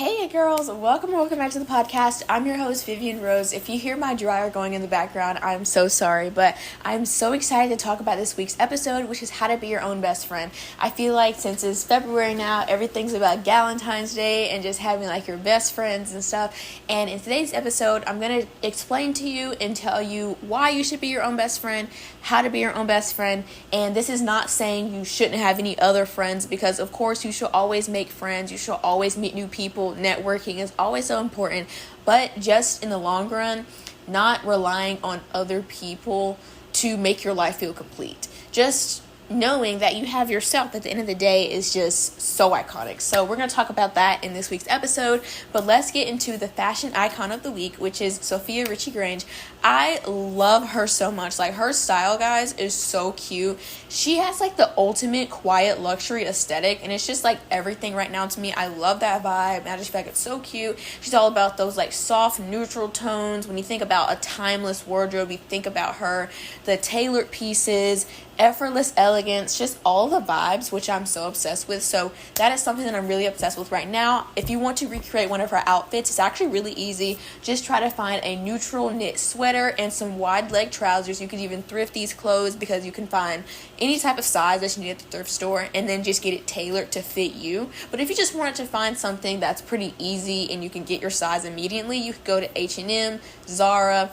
Hey girls, welcome back to the podcast. I'm your host, Vivian Rose. If you hear my dryer going in the background, I'm so sorry, but I'm so excited to talk about this week's episode, which is how to be your own best friend. I feel like since it's February now, everything's about Valentine's Day and just having like your best friends and stuff. And in today's episode, I'm going to explain to you and tell you why you should be your own best friend, how to be your own best friend. And this is not saying you shouldn't have any other friends, because of course you should always make friends. You should always meet new people. Networking is always so important, but just in the long run, not relying on other people to make your life feel complete. Just knowing that you have yourself at the end of the day is just so iconic. So we're going to talk about that in this week's episode, but let's get into the fashion icon of the week, which is Sofia Richie Grainge. I love her so much. Like, her style, guys, is so cute. She has like the ultimate quiet luxury aesthetic, and it's just like everything right now to me. I love that vibe, and I just feel like it's so cute. She's all about those like soft neutral tones. When you think about a timeless wardrobe, you think about her. The tailored pieces, effortless elegance, just all the vibes, which I'm so obsessed with. So that is something that I'm really obsessed with right now. If you want to recreate one of her outfits, it's actually really easy. Just try to find a neutral knit sweater and some wide leg trousers. You can even thrift these clothes because you can find any type of size that you need at the thrift store, and then just get it tailored to fit you. But if you just wanted to find something that's pretty easy and you can get your size immediately, you could go to H&M, Zara.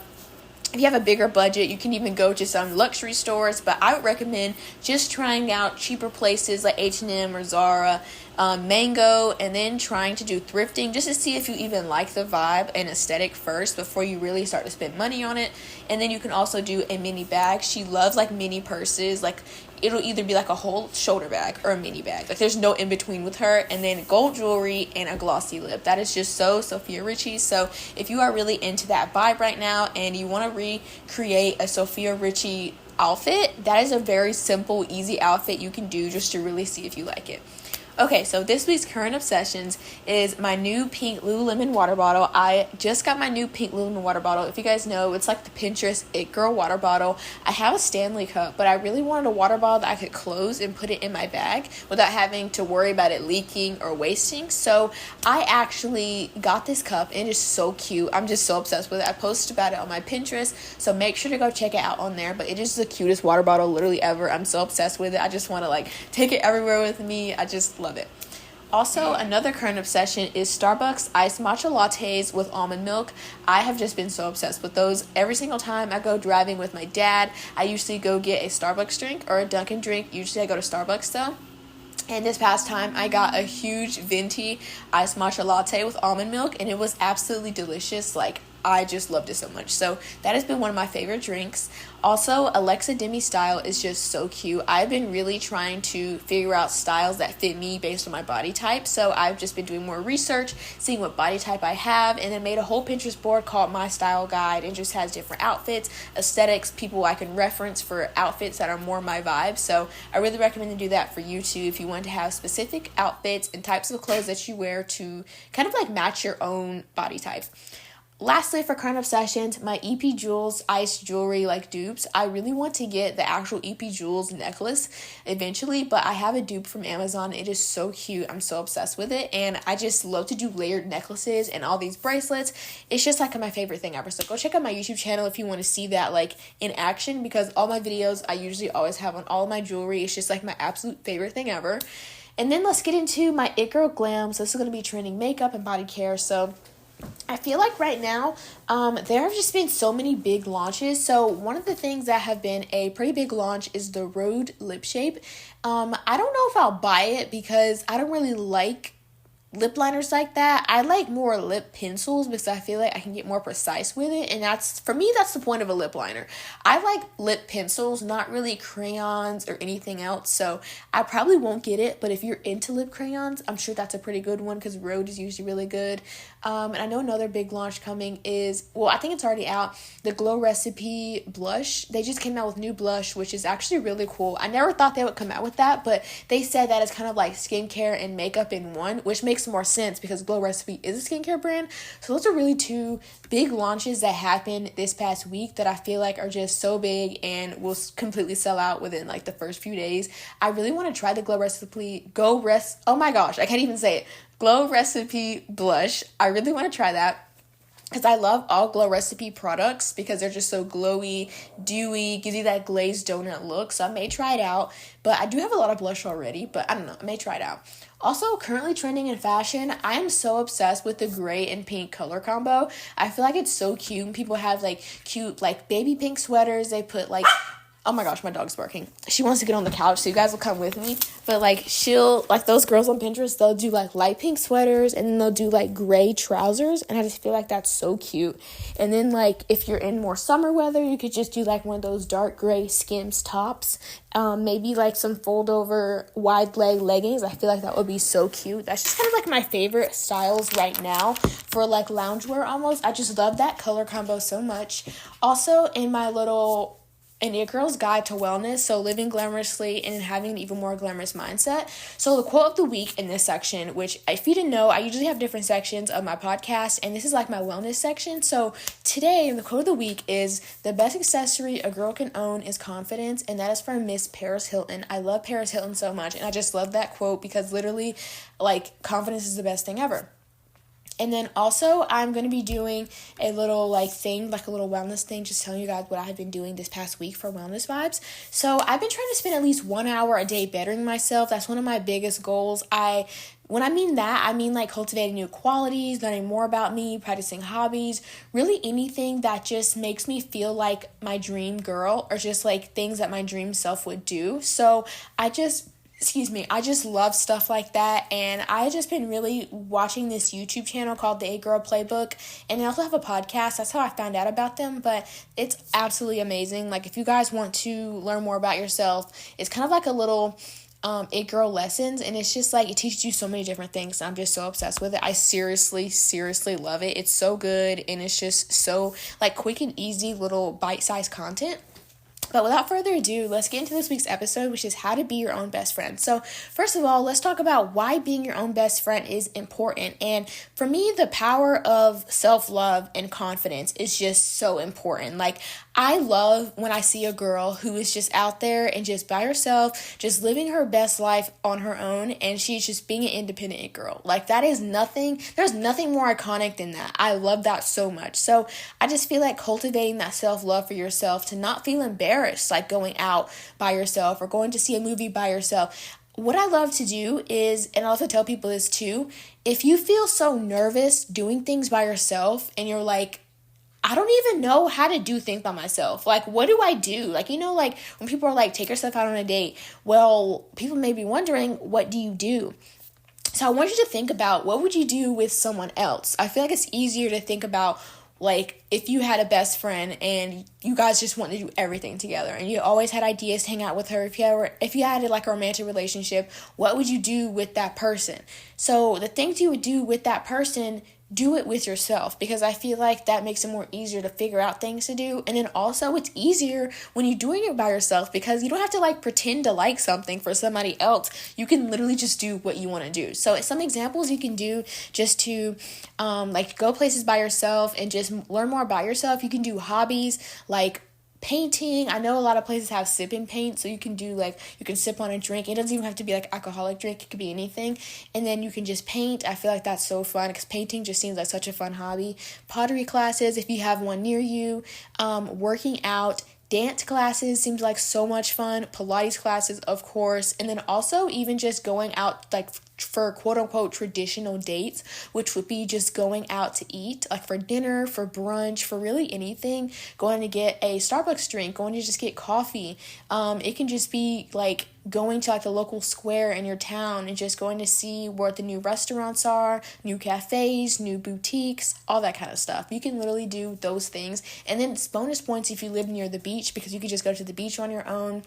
If you have a bigger budget, you can even go to some luxury stores, but I would recommend just trying out cheaper places like H&M or Zara, Mango, and then trying to do thrifting just to see if you even like the vibe and aesthetic first before you really start to spend money on it. And then you can also do a mini bag. She loves like mini purses. Like, it'll either be like a whole shoulder bag or a mini bag. Like, there's no in between with her. And then gold jewelry and a glossy lip. That is just so Sofia Richie. So if you are really into that vibe right now and you want to recreate a Sofia Richie outfit, that is a very simple, easy outfit you can do just to really see if you like it. Okay, so this week's current obsessions is my new pink Lululemon water bottle. I just got my new pink Lululemon water bottle. If you guys know, it's like the Pinterest It Girl water bottle. I have a Stanley cup, but I really wanted a water bottle that I could close and put it in my bag without having to worry about it leaking or wasting. So I actually got this cup, and it's so cute. I'm just so obsessed with it. I posted about it on my Pinterest, so make sure to go check it out on there. But it is the cutest water bottle literally ever. I'm so obsessed with it. I just want to like take it everywhere with me. I just love it. Also, another current obsession is Starbucks iced matcha lattes with almond milk. I have just been so obsessed with those. Every single time I go driving with my dad, I usually go get a Starbucks drink or a Dunkin' drink. Usually I go to Starbucks though. And this past time, I got a huge venti iced matcha latte with almond milk, and it was absolutely delicious. Like, I just loved it so much. So that has been one of my favorite drinks. Also, Alexa Demi style is just so cute. I've been really trying to figure out styles that fit me based on my body type. So I've just been doing more research, seeing what body type I have, and then made a whole Pinterest board called My Style Guide, and just has different outfits, aesthetics, people I can reference for outfits that are more my vibe. So I really recommend to do that for you too if you want to have specific outfits and types of clothes that you wear to kind of like match your own body type. Lastly, for current obsessions, my EP Jewels Ice Jewelry like dupes. I really want to get the actual EP Jewels necklace eventually, but I have a dupe from Amazon. It is so cute. I'm so obsessed with it, and I just love to do layered necklaces and all these bracelets. It's just like my favorite thing ever. So go check out my YouTube channel if you want to see that like in action, because all my videos I usually always have on all my jewelry. It's just like my absolute favorite thing ever. And then let's get into my It Girl Glam. So this is going to be trending makeup and body care. So I feel like right now, there have just been so many big launches. So one of the things that have been a pretty big launch is the Rhode Lip Shape. I don't know if I'll buy it because I don't really like lip liners like that. I like more lip pencils because I feel like I can get more precise with it, and that's, for me, that's the point of a lip liner. I like lip pencils, not really crayons or anything else, so I probably won't get it. But if you're into lip crayons, I'm sure that's a pretty good one because Rhode is usually really good. And I know another big launch coming is, well, I think it's already out, the Glow Recipe blush. They just came out with new blush, which is actually really cool. I never thought they would come out with that, but they said that it's kind of like skincare and makeup in one, which makes more sense because Glow Recipe is a skincare brand. So those are really two big launches that happened this past week that I feel like are just so big and will completely sell out within like the first few days. I really want to try the Glow Recipe, oh my gosh, I can't even say it. Glow Recipe blush. I really want to try that because I love all Glow Recipe products because they're just so glowy, dewy, gives you that glazed donut look. So I may try it out, but I do have a lot of blush already, but I don't know, I may try it out. Also, currently trending in fashion, I am so obsessed with the gray and pink color combo. I feel like it's so cute. People have like cute like baby pink sweaters. They put like, oh my gosh, my dog's barking. She wants to get on the couch, so you guys will come with me. But like like those girls on Pinterest, they'll do like light pink sweaters and then they'll do like gray trousers. And I just feel like that's so cute. And then like if you're in more summer weather, you could just do like one of those dark gray Skims tops. Maybe like some fold over wide leg leggings. I feel like that would be so cute. That's just kind of like my favorite styles right now for like loungewear almost. I just love that color combo so much. Also in my little an It Girl's Guide to Wellness, so living glamorously and having an even more glamorous mindset. So the quote of the week in this section, which if you didn't know, I usually have different sections of my podcast, and this is like my wellness section. So today, the quote of the week is, the best accessory a girl can own is confidence, and that is from Miss Paris Hilton. I love Paris Hilton so much, and I just love that quote because literally, like, confidence is the best thing ever. And then also, I'm going to be doing a little, like, thing, like a little wellness thing, just telling you guys what I've been doing this past week for wellness vibes. So, I've been trying to spend at least 1 hour a day bettering myself. That's one of my biggest goals. When I mean that, I mean, like, cultivating new qualities, learning more about me, practicing hobbies, really anything that just makes me feel like my dream girl, or just, like, things that my dream self would do. So, I just love stuff like that, and I just been really watching this YouTube channel called The It Girl Playbook, and they also have a podcast. That's how I found out about them, but it's absolutely amazing. Like, if you guys want to learn more about yourself, it's kind of like a little It Girl lessons, and it's just like, it teaches you so many different things. I'm just so obsessed with it. I seriously love it. It's so good, and it's just so, like, quick and easy little bite-sized content. But without further ado, let's get into this week's episode, which is how to be your own best friend. So first of all, let's talk about why being your own best friend is important. And for me, the power of self-love and confidence is just so important. Like, I love when I see a girl who is just out there and just by herself, just living her best life on her own, and she's just being an independent girl. Like, that is nothing, there's nothing more iconic than that. I love that so much. So I just feel like cultivating that self-love for yourself, to not feel embarrassed, like going out by yourself or going to see a movie by yourself. What I love to do is, and I also tell people this too, if you feel so nervous doing things by yourself and you're like, I don't even know how to do things by myself. Like, what do I do? Like, you know, like when people are like, take yourself out on a date. Well, people may be wondering, what do you do? So I want you to think about, what would you do with someone else? I feel like it's easier to think about, like, if you had a best friend and you guys just wanted to do everything together and you always had ideas to hang out with her, if you had like a romantic relationship, what would you do with that person? So the things you would do with that person, do it with yourself, because I feel like that makes it more easier to figure out things to do. And then also, it's easier when you're doing it by yourself, because you don't have to like pretend to like something for somebody else. You can literally just do what you want to do. So some examples you can do just to like go places by yourself and just learn more about yourself. You can do hobbies like painting. I know a lot of places have sip and paint, so you can do like, you can sip on a drink. It doesn't even have to be like alcoholic drink, it could be anything, and then you can just paint. I feel like that's so fun, because painting just seems like such a fun hobby. Pottery classes, if you have one near you. Working out, dance classes seems like so much fun. Pilates classes, of course. And then also even just going out like for quote unquote traditional dates, which would be just going out to eat, like for dinner, for brunch, for really anything. Going to get a Starbucks drink, going to just get coffee. It can just be like going to like the local square in your town and just going to see where the new restaurants are, new cafes, new boutiques, all that kind of stuff. You can literally do those things. And then it's bonus points if you live near the beach, because you can just go to the beach on your own.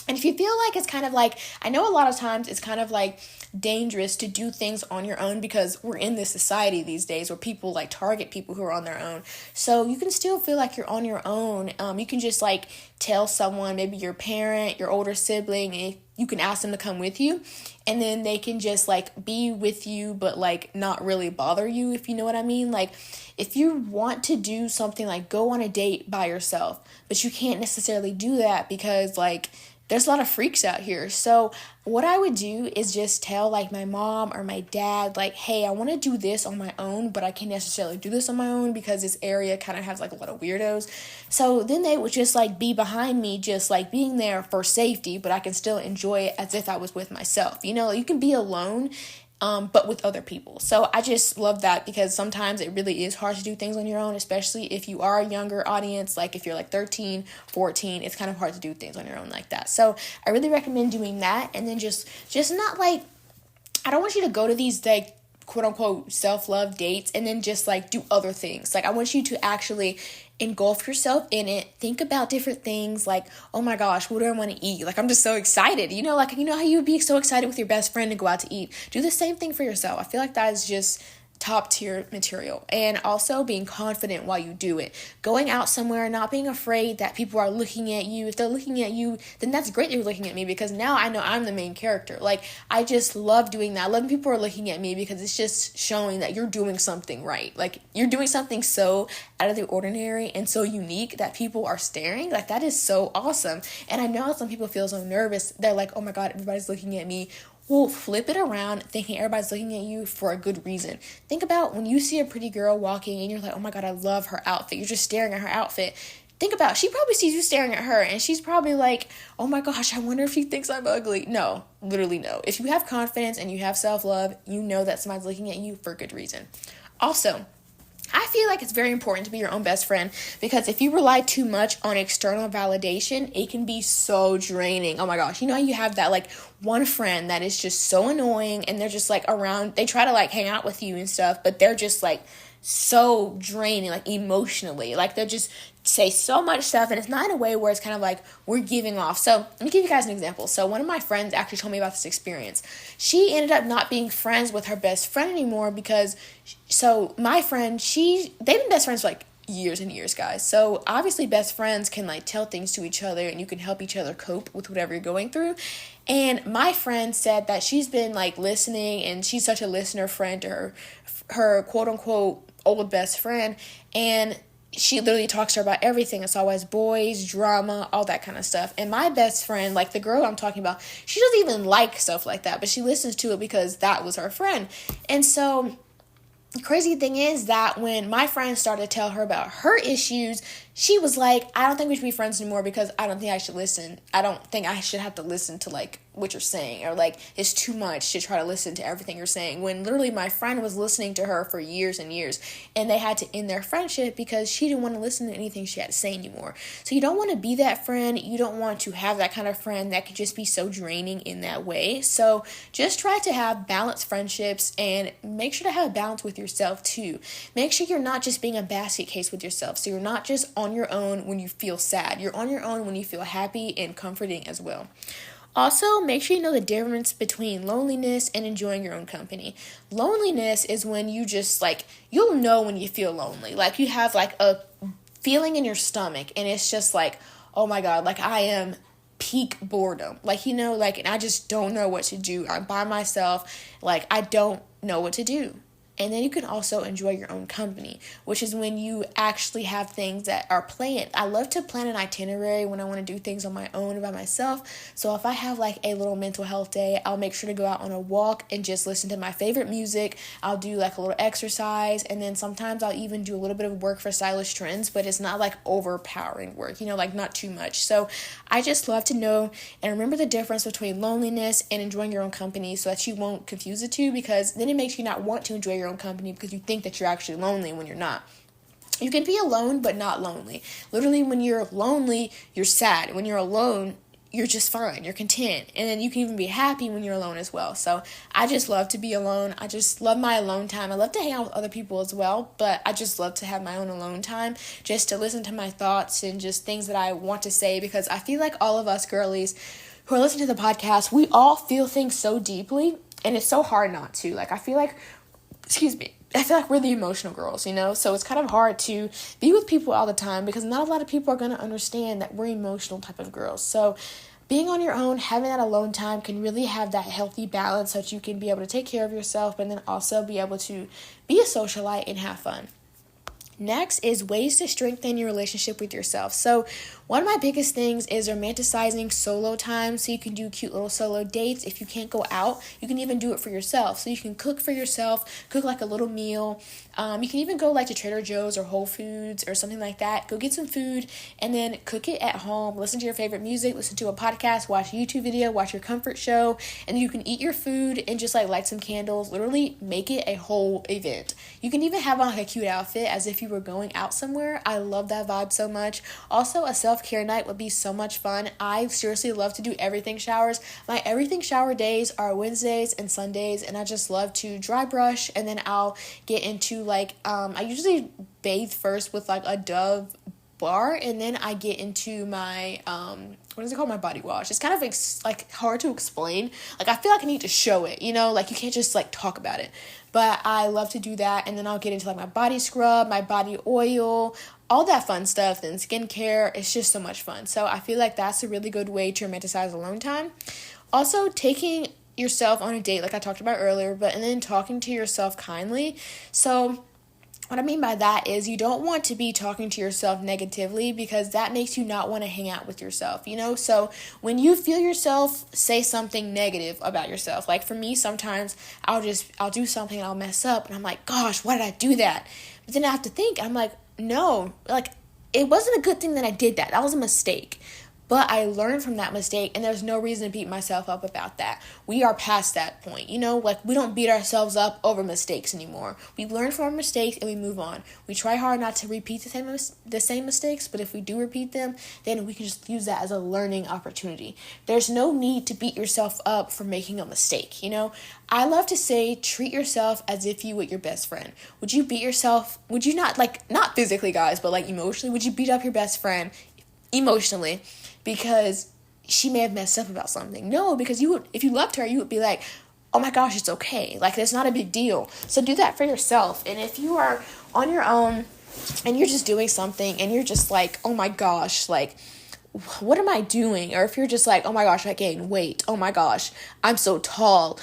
And if you feel like it's kind of like, I know a lot of times it's kind of like dangerous to do things on your own, because we're in this society these days where people like target people who are on their own. So you can still feel like you're on your own. You can just like tell someone, maybe your parent, your older sibling, and you can ask them to come with you, and then they can just like be with you but like not really bother you, if you know what I mean. Like, if you want to do something like go on a date by yourself, but you can't necessarily do that because like there's a lot of freaks out here. So what I would do is just tell like my mom or my dad, like, hey, I want to do this on my own, but I can't necessarily do this on my own because this area kind of has like a lot of weirdos. So then they would just like be behind me, just like being there for safety, but I can still enjoy it as if I was with myself. You can be alone, but with other people. So I just love that because sometimes it really is hard to do things on your own, especially if you are a younger audience. Like if you're like 13, 14, it's kind of hard to do things on your own like that. So I really recommend doing that. And then just not like, I don't want you to go to these like quote unquote self-love dates and then just like do other things. Like I want you to actually engulf yourself in it. Think about different things like, oh my gosh, what do I want to eat? Like I'm just so excited. Like how you would be so excited with your best friend to go out to eat. Do the same thing for yourself. I feel like that is just top tier material. And also being confident while you do it. Going out somewhere, not being afraid that people are looking at you. If they're looking at you, then that's great that you're looking at me because now I know I'm the main character. Like I just love doing that. I love when people are looking at me because it's just showing that you're doing something right. Like you're doing something so out of the ordinary and so unique that people are staring. Like that is so awesome. And I know some people feel so nervous. They're like, oh my God, everybody's looking at me. Well, flip it around thinking everybody's looking at you for a good reason. Think about when you see a pretty girl walking and you're like, oh my God, I love her outfit. You're just staring at her outfit. Think about, she probably sees you staring at her and she's probably like, oh my gosh, I wonder if she thinks I'm ugly. No, literally no. If you have confidence and you have self-love, you know that somebody's looking at you for a good reason. Also, I feel like it's very important to be your own best friend because if you rely too much on external validation, it can be so draining. Oh my gosh, you have that like one friend that is just so annoying and they're just like around, they try to like hang out with you and stuff, but they're just like so draining, like emotionally, like they'll just say so much stuff and it's not in a way where it's kind of like we're giving off. So let me give you guys an example. So one of my friends actually told me about this experience. She ended up not being friends with her best friend anymore because my friend, they've been best friends for like years and years, guys. So obviously best friends can like tell things to each other and you can help each other cope with whatever you're going through. And my friend said that she's been like listening and she's such a listener friend to her quote unquote old best friend, and she literally talks to her about everything. It's always boys, drama, all that kind of stuff. And my best friend, like the girl I'm talking about, she doesn't even like stuff like that, but she listens to it because that was her friend. And so the crazy thing is that when my friend started to tell her about her issues, she was like, I don't think we should be friends anymore because I don't think I should listen. I don't think I should have to listen to like what you're saying, or like it's too much to try to listen to everything you're saying, when literally my friend was listening to her for years and years and they had to end their friendship because she didn't want to listen to anything she had to say anymore. So you don't want to be that friend. You don't want to have that kind of friend that could just be so draining in that way. So just try to have balanced friendships and make sure to have balance with yourself too. Make sure you're not just being a basket case with yourself. So you're not just on your own when you feel sad. You're on your own when you feel happy and comforting as well. Also, make sure you know the difference between loneliness and enjoying your own company. Loneliness is when you just like, you'll know when you feel lonely. Like you have like a feeling in your stomach and it's just like, oh my God, like I am peak boredom. Like, and I just don't know what to do. I'm by myself. Like I don't know what to do. And then you can also enjoy your own company, which is when you actually have things that are planned. I love to plan an itinerary when I want to do things on my own by myself. So if I have like a little mental health day, I'll make sure to go out on a walk and just listen to my favorite music. I'll do like a little exercise. And then sometimes I'll even do a little bit of work for stylish trends, but it's not like overpowering work, like not too much. So I just love to know and remember the difference between loneliness and enjoying your own company so that you won't confuse the two, because then it makes you not want to enjoy your own company because you think that you're actually lonely when you're not. You can be alone but not lonely. Literally, when you're lonely, you're sad. When you're alone, you're just fine. You're content. And then you can even be happy when you're alone as well. So I just love to be alone. I just love my alone time. I love to hang out with other people as well, but I just love to have my own alone time just to listen to my thoughts and just things that I want to say, because I feel like all of us girlies who are listening to the podcast, we all feel things so deeply and it's so hard not to. Like I feel like we're the emotional girls, so it's kind of hard to be with people all the time because not a lot of people are going to understand that we're emotional type of girls. So being on your own, having that alone time can really have that healthy balance so that you can be able to take care of yourself and then also be able to be a socialite and have fun. Next is ways to strengthen your relationship with yourself. So one of my biggest things is romanticizing solo time. So you can do cute little solo dates. If you can't go out, you can even do it for yourself. So you can cook for yourself, cook like a little meal. You can even go like to Trader Joe's or Whole Foods or something like that. Go get some food and then cook it at home. Listen to your favorite music, listen to a podcast, watch a YouTube video, watch your comfort show, and then you can eat your food and just like light some candles. Literally make it a whole event. You can even have on like a cute outfit as if you were going out somewhere. I love that vibe so much. Also, a self-care night would be so much fun. I seriously love to do everything showers. My everything shower days are Wednesdays and Sundays, and I just love to dry brush, and then I'll get into like I usually bathe first with like a Dove bar, and then I get into my what is it called, my body wash. It's kind of like hard to explain. Like I feel like I need to show it, you know, like you can't just like talk about it. But I love to do that, and then I'll get into like my body scrub, my body oil, all that fun stuff, and skincare. It's just so much fun. So I feel like that's a really good way to romanticize alone time. Also, taking yourself on a date, like I talked about earlier, and then talking to yourself kindly. So what I mean by that is you don't want to be talking to yourself negatively, because that makes you not want to hang out with yourself, you know? So when you feel yourself say something negative about yourself, like for me, sometimes I'll do something and I'll mess up and I'm like, gosh, why did I do that? But then I have to think, I'm like, no, like it wasn't a good thing that I did that. That was a mistake. But I learned from that mistake, and there's no reason to beat myself up about that. We are past that point, you know? Like, we don't beat ourselves up over mistakes anymore. We learn from our mistakes, and we move on. We try hard not to repeat the same mistakes, but if we do repeat them, then we can just use that as a learning opportunity. There's no need to beat yourself up for making a mistake, you know? I love to say, treat yourself as if you were your best friend. Would you beat yourself? Would you not, like, not physically, guys, but, like, emotionally? Would you beat up your best friend emotionally because she may have messed up about something? No, because you would, if you loved her, you would be like, oh my gosh, it's okay. Like, it's not a big deal. So do that for yourself. And if you are on your own and you're just doing something and you're just like, oh my gosh, like, what am I doing? Or if you're just like, oh my gosh, I gained weight. Oh my gosh, I'm so tall.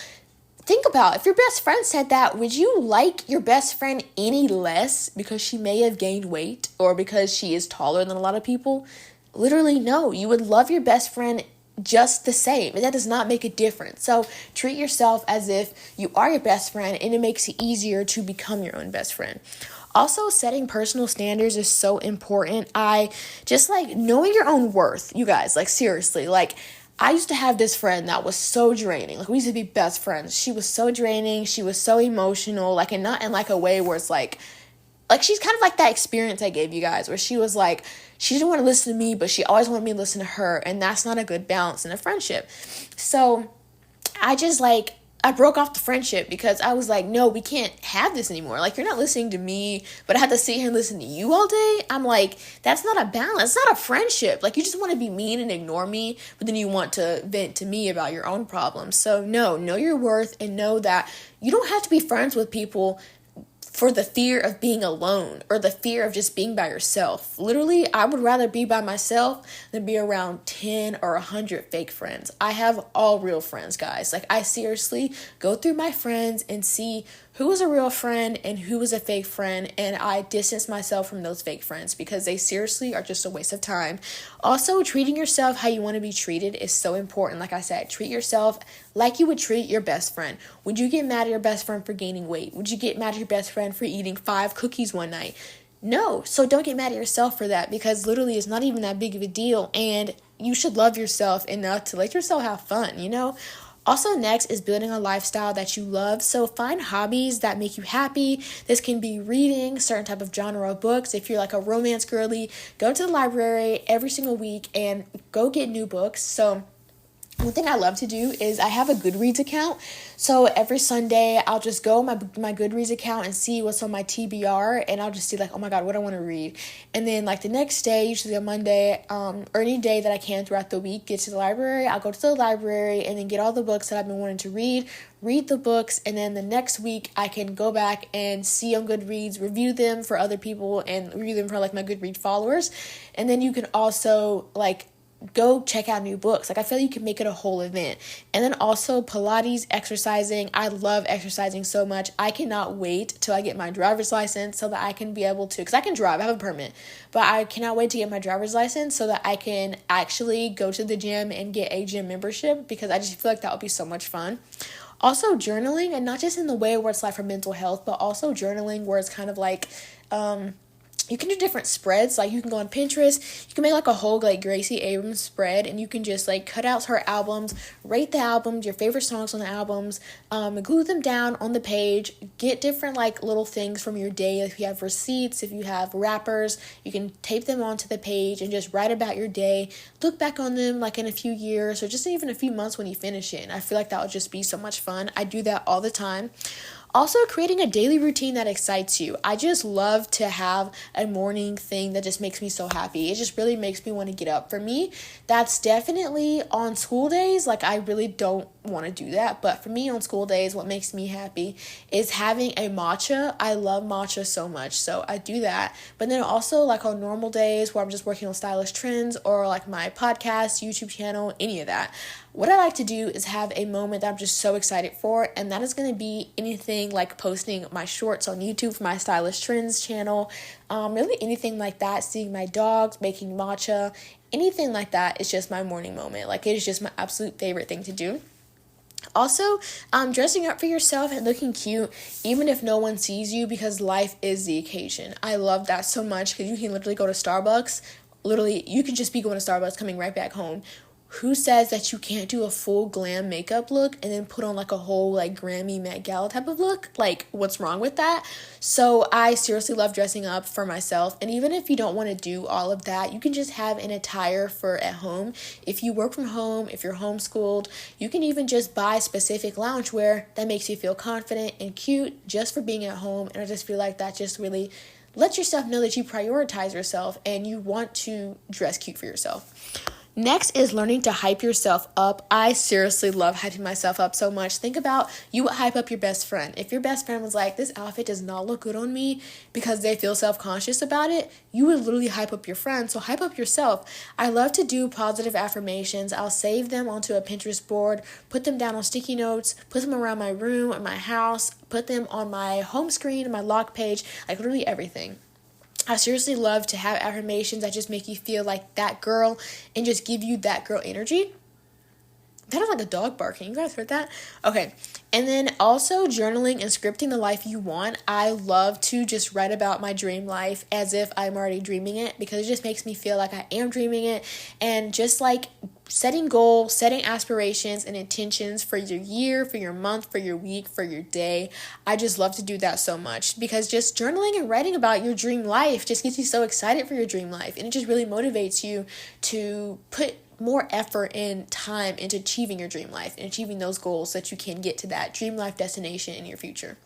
Think about, if your best friend said that, would you like your best friend any less because she may have gained weight or because she is taller than a lot of people? Literally, no. You would love your best friend just the same, and that does not make a difference. So treat yourself as if you are your best friend, and it makes it easier to become your own best friend. Also, setting personal standards is so important. I just like knowing your own worth, you guys, like seriously, like I used to have this friend that was so draining. Like, we used to be best friends. She was so draining. She was so emotional, like, and not in like a way where it's like she's kind of like that experience I gave you guys where she was like, she didn't want to listen to me, but she always wanted me to listen to her. And that's not a good balance in a friendship. So I broke off the friendship because I was like, no, we can't have this anymore. Like, you're not listening to me, but I had to sit here and listen to you all day. I'm like, that's not a balance. It's not a friendship. Like, you just want to be mean and ignore me, but then you want to vent to me about your own problems. So no, know your worth and know that you don't have to be friends with people for the fear of being alone or the fear of just being by yourself. Literally, I would rather be by myself than be around 10 or 100 fake friends. I have all real friends, guys. Like, I seriously go through my friends and see who was a real friend and who was a fake friend, and I distance myself from those fake friends because they seriously are just a waste of time. Also, treating yourself how you want to be treated is so important. Like I said, treat yourself like you would treat your best friend. Would you get mad at your best friend for gaining weight? Would you get mad at your best friend for eating 5 cookies one night? No, so don't get mad at yourself for that, because literally it's not even that big of a deal, and you should love yourself enough to let yourself have fun, you know? Also, next is building a lifestyle that you love. So find hobbies that make you happy. This can be reading certain type of genre of books. If you're like a romance girly, go to the library every single week and go get new books. So one thing I love to do is I have a Goodreads account. So every Sunday, I'll just go my Goodreads account and see what's on my TBR, and I'll just see like, oh my God, what I want to read. And then like the next day, usually on Monday, or any day that I can throughout the week, get to the library. I'll go to the library and then get all the books that I've been wanting to read the books, and then the next week I can go back and see on Goodreads, review them for other people, and review them for like my Goodreads followers. And then you can also like go check out new books. Like, I feel like you can make it a whole event. And then also Pilates, exercising. I love exercising so much. I cannot wait till I get my driver's license so that I can be able to, because I can drive, I have a permit, but I cannot wait to get my driver's license so that I can actually go to the gym and get a gym membership, because I just feel like that would be so much fun. Also journaling, and not just in the way where it's like for mental health, but also journaling where it's kind of like, you can do different spreads. Like, you can go on Pinterest, you can make like a whole like Gracie Abrams spread, and you can just like cut out her albums, rate the albums, your favorite songs on the albums, glue them down on the page, get different like little things from your day. If you have receipts, if you have wrappers, you can tape them onto the page and just write about your day. Look back on them like in a few years or just even a few months when you finish it. And I feel like that would just be so much fun. I do that all the time. Also, creating a daily routine that excites you. I just love to have a morning thing that just makes me so happy. It just really makes me want to get up. For me, that's definitely on school days. Like, I really don't want to do that. But for me, on school days, what makes me happy is having a matcha. I love matcha so much, so I do that. But then also, like, on normal days where I'm just working on stylish trends or like my podcast, YouTube channel, any of that, what I like to do is have a moment that I'm just so excited for, and that is going to be anything like posting my shorts on YouTube for my Stylish Trends channel, really anything like that, seeing my dogs, making matcha, anything like that is just my morning moment. Like, it is just my absolute favorite thing to do. Also, dressing up for yourself and looking cute, even if no one sees you, because life is the occasion. I love that so much, because you can literally go to Starbucks. Literally, you can just be going to Starbucks, coming right back home. Who says that you can't do a full glam makeup look and then put on like a whole like Grammy Met Gala type of look? Like, what's wrong with that? So I seriously love dressing up for myself. And even if you don't want to do all of that, you can just have an attire for at home. If you work from home, if you're homeschooled, you can even just buy specific loungewear that makes you feel confident and cute just for being at home. And I just feel like that just really lets yourself know that you prioritize yourself and you want to dress cute for yourself. Next is learning to hype yourself up. I seriously love hyping myself up so much. Think about, you would hype up your best friend. If your best friend was like, this outfit does not look good on me, because they feel self-conscious about it, you would literally hype up your friend. So hype up yourself. I love to do positive affirmations. I'll save them onto a Pinterest board, put them down on sticky notes, put them around my room or my house, put them on my home screen, my lock page, like literally everything. I seriously love to have affirmations that just make you feel like that girl and just give you that girl energy. That is like a dog barking. You guys heard that? Okay. And then also journaling and scripting the life you want. I love to just write about my dream life as if I'm already dreaming it, because it just makes me feel like I am dreaming it. And just like setting goals, setting aspirations and intentions for your year, for your month, for your week, for your day. I just love to do that so much, because just journaling and writing about your dream life just gets you so excited for your dream life. And it just really motivates you to put more effort and time into achieving your dream life and achieving those goals so that you can get to that dream life destination in your future.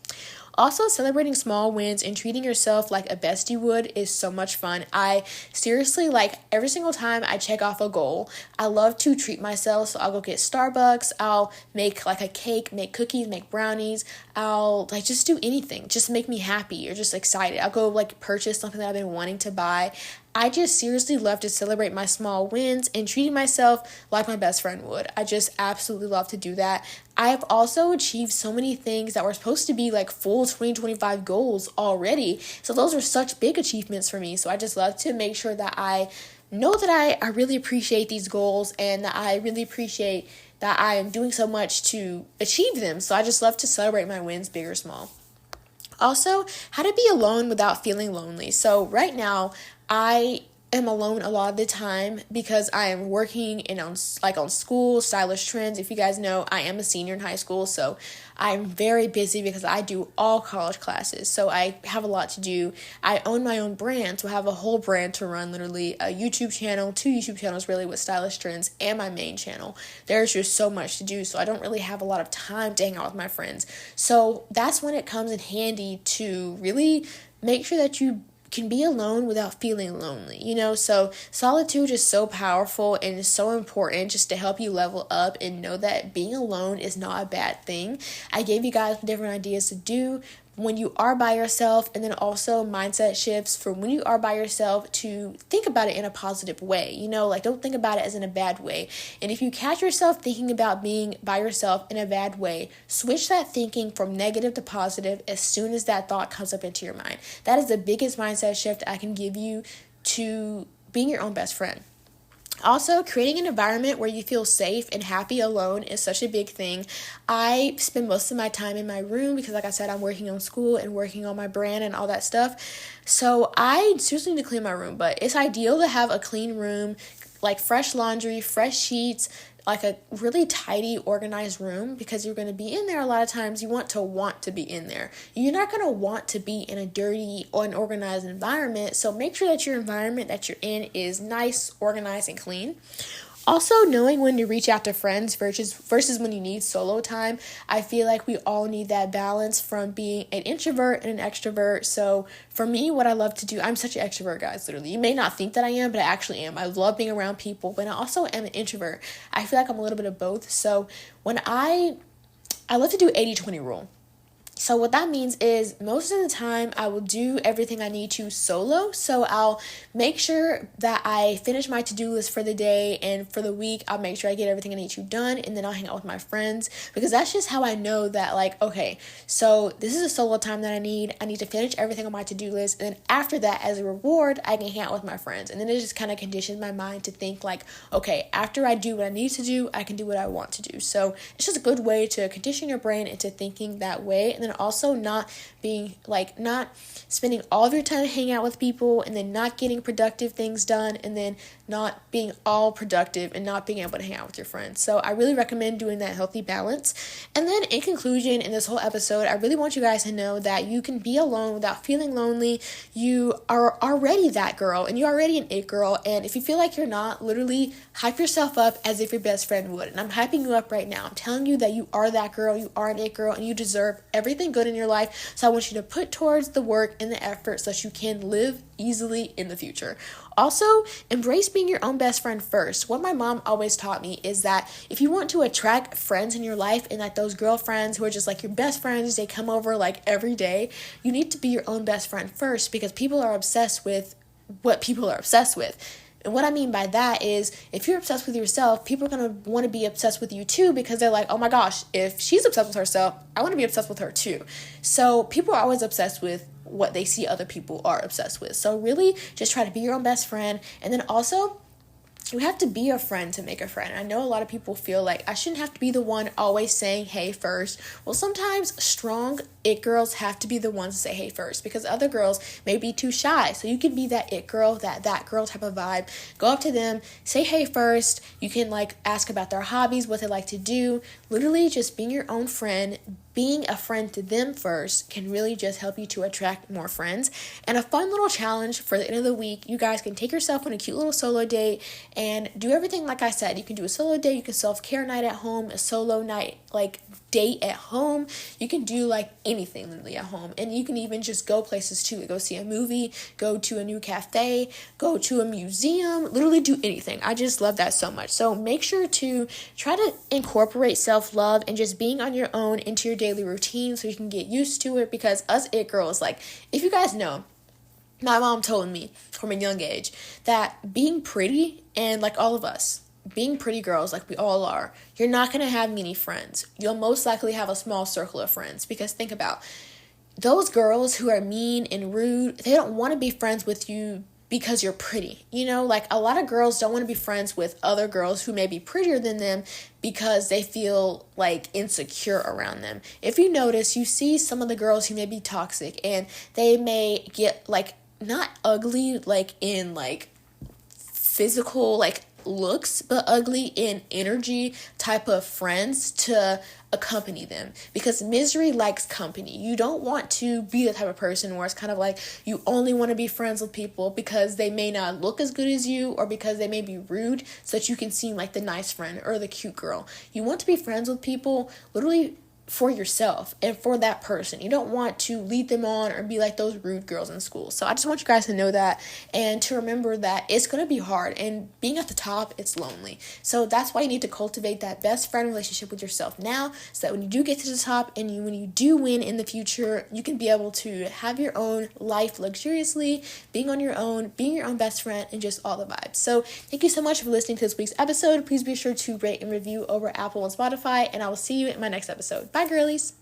Also, celebrating small wins and treating yourself like a bestie would is so much fun. I seriously, like, every single time I check off a goal, I love to treat myself. So I'll go get Starbucks, I'll make like a cake, make cookies, make brownies, I'll like just do anything, just make me happy or just excited. I'll go like purchase something that I've been wanting to buy. I just seriously love to celebrate my small wins and treating myself like my best friend would. I just absolutely love to do that. I have also achieved so many things that were supposed to be like full 2025 goals already. So those are such big achievements for me. So I just love to make sure that I know that I really appreciate these goals and that I really appreciate that I am doing so much to achieve them. So I just love to celebrate my wins, big or small. Also, how to be alone without feeling lonely. So right now, I am alone a lot of the time because I am working and on school, stylish trends. If you guys know, I am a senior in high school, so I'm very busy because I do all college classes. So I have a lot to do. I own my own brand, so I have a whole brand to run, literally a YouTube channel, 2 YouTube channels really with stylish trends, and my main channel. There's just so much to do, so I don't really have a lot of time to hang out with my friends. So that's when it comes in handy to really make sure that you can be alone without feeling lonely, so solitude is so powerful and is so important just to help you level up and know that being alone is not a bad thing. I gave you guys different ideas to do, when you are by yourself, and then also mindset shifts from when you are by yourself to think about it in a positive way. Don't think about it as in a bad way. And if you catch yourself thinking about being by yourself in a bad way, switch that thinking from negative to positive as soon as that thought comes up into your mind. That is the biggest mindset shift I can give you to being your own best friend. Also, creating an environment where you feel safe and happy alone is such a big thing. I spend most of my time in my room because, like I said, I'm working on school and working on my brand and all that stuff. So I seriously need to clean my room, but it's ideal to have a clean room, like fresh laundry, fresh sheets, like a really tidy, organized room, because you're going to be in there a lot of times. You want to be in there. You're not going to want to be in a dirty or unorganized environment. So make sure that your environment that you're in is nice, organized, and clean. Also, knowing when to reach out to friends versus when you need solo time. I feel like we all need that balance from being an introvert and an extrovert. So for me, what I love to do, I'm such an extrovert, guys, literally. You may not think that I am, but I actually am. I love being around people, but I also am an introvert. I feel like I'm a little bit of both. So when I love to do 80-20 rule. So what that means is most of the time I will do everything I need to solo. So I'll make sure that I finish my to-do list for the day, and for the week I'll make sure I get everything I need to done, and then I'll hang out with my friends, because that's just how I know that, like, okay, so this is a solo time that I need to finish everything on my to-do list, and then after that, as a reward, I can hang out with my friends. And then it just kind of conditions my mind to think like, okay, after I do what I need to do, I can do what I want to do. So it's just a good way to condition your brain into thinking that way. And then also not spending all of your time hanging out with people, and then not getting productive things done, and then not being all productive and not being able to hang out with your friends. So I really recommend doing that healthy balance. And then in conclusion, in this whole episode, I really want you guys to know that you can be alone without feeling lonely. You are already that girl, and you're already an it girl. And if you feel like you're not, literally hype yourself up as if your best friend would. And I'm hyping you up right now. I'm telling you that you are that girl, you are an it girl, and you deserve everything good in your life. So I want you to put towards the work and the effort so that you can live easily in the future. Also, embrace being your own best friend first. What my mom always taught me is that if you want to attract friends in your life, and like those girlfriends who are just like your best friends, they come over like every day, you need to be your own best friend first, because people are obsessed with what people are obsessed with. And what I mean by that is, if you're obsessed with yourself, people are going to want to be obsessed with you too, because they're like, oh my gosh, if she's obsessed with herself, I want to be obsessed with her too. So people are always obsessed with what they see other people are obsessed with. So really just try to be your own best friend. And then also, you have to be a friend to make a friend. I know a lot of people feel like I shouldn't have to be the one always saying hey first. Well, sometimes strong it girls have to be the ones to say hey first, because other girls may be too shy. So you can be that it girl, that girl type of vibe. Go up to them, say hey first. You can like ask about their hobbies, what they like to do. Literally just being your own friend, being a friend to them first can really just help you to attract more friends. And a fun little challenge for the end of the week, you guys can take yourself on a cute little solo date and do everything like I said. You can do a solo date, you can self-care night at home, a solo night, like date at home. You can do like anything literally at home. And you can even just go places too. Go see a movie, go to a new cafe, go to a museum, literally do anything. I just love that so much. So make sure to try to incorporate self-love and just being on your own into your daily routine so you can get used to it, because us it girls, like, if you guys know, my mom told me from a young age that being pretty, and like all of us, being pretty girls like we all are, you're not going to have many friends. You'll most likely have a small circle of friends, because think about those girls who are mean and rude. They don't want to be friends with you because you're pretty. Like a lot of girls don't want to be friends with other girls who may be prettier than them because they feel like insecure around them. If you notice, you see some of the girls who may be toxic, and they may get like not ugly like in like physical like looks, but ugly in energy type of friends to accompany them, because misery likes company. You don't want to be the type of person where it's kind of like you only want to be friends with people because they may not look as good as you, or because they may be rude so that you can seem like the nice friend or the cute girl. You want to be friends with people literally for yourself and for that person. You don't want to lead them on or be like those rude girls in school. So I just want you guys to know that and to remember that it's going to be hard, and being at the top, it's lonely. So that's why you need to cultivate that best friend relationship with yourself now, so that when you do get to the top and when you do win in the future, you can be able to have your own life luxuriously, being on your own, being your own best friend, and just all the vibes. So thank you so much for listening to this week's episode. Please be sure to rate and review over Apple and Spotify, and I will see you in my next episode. Bye, girlies.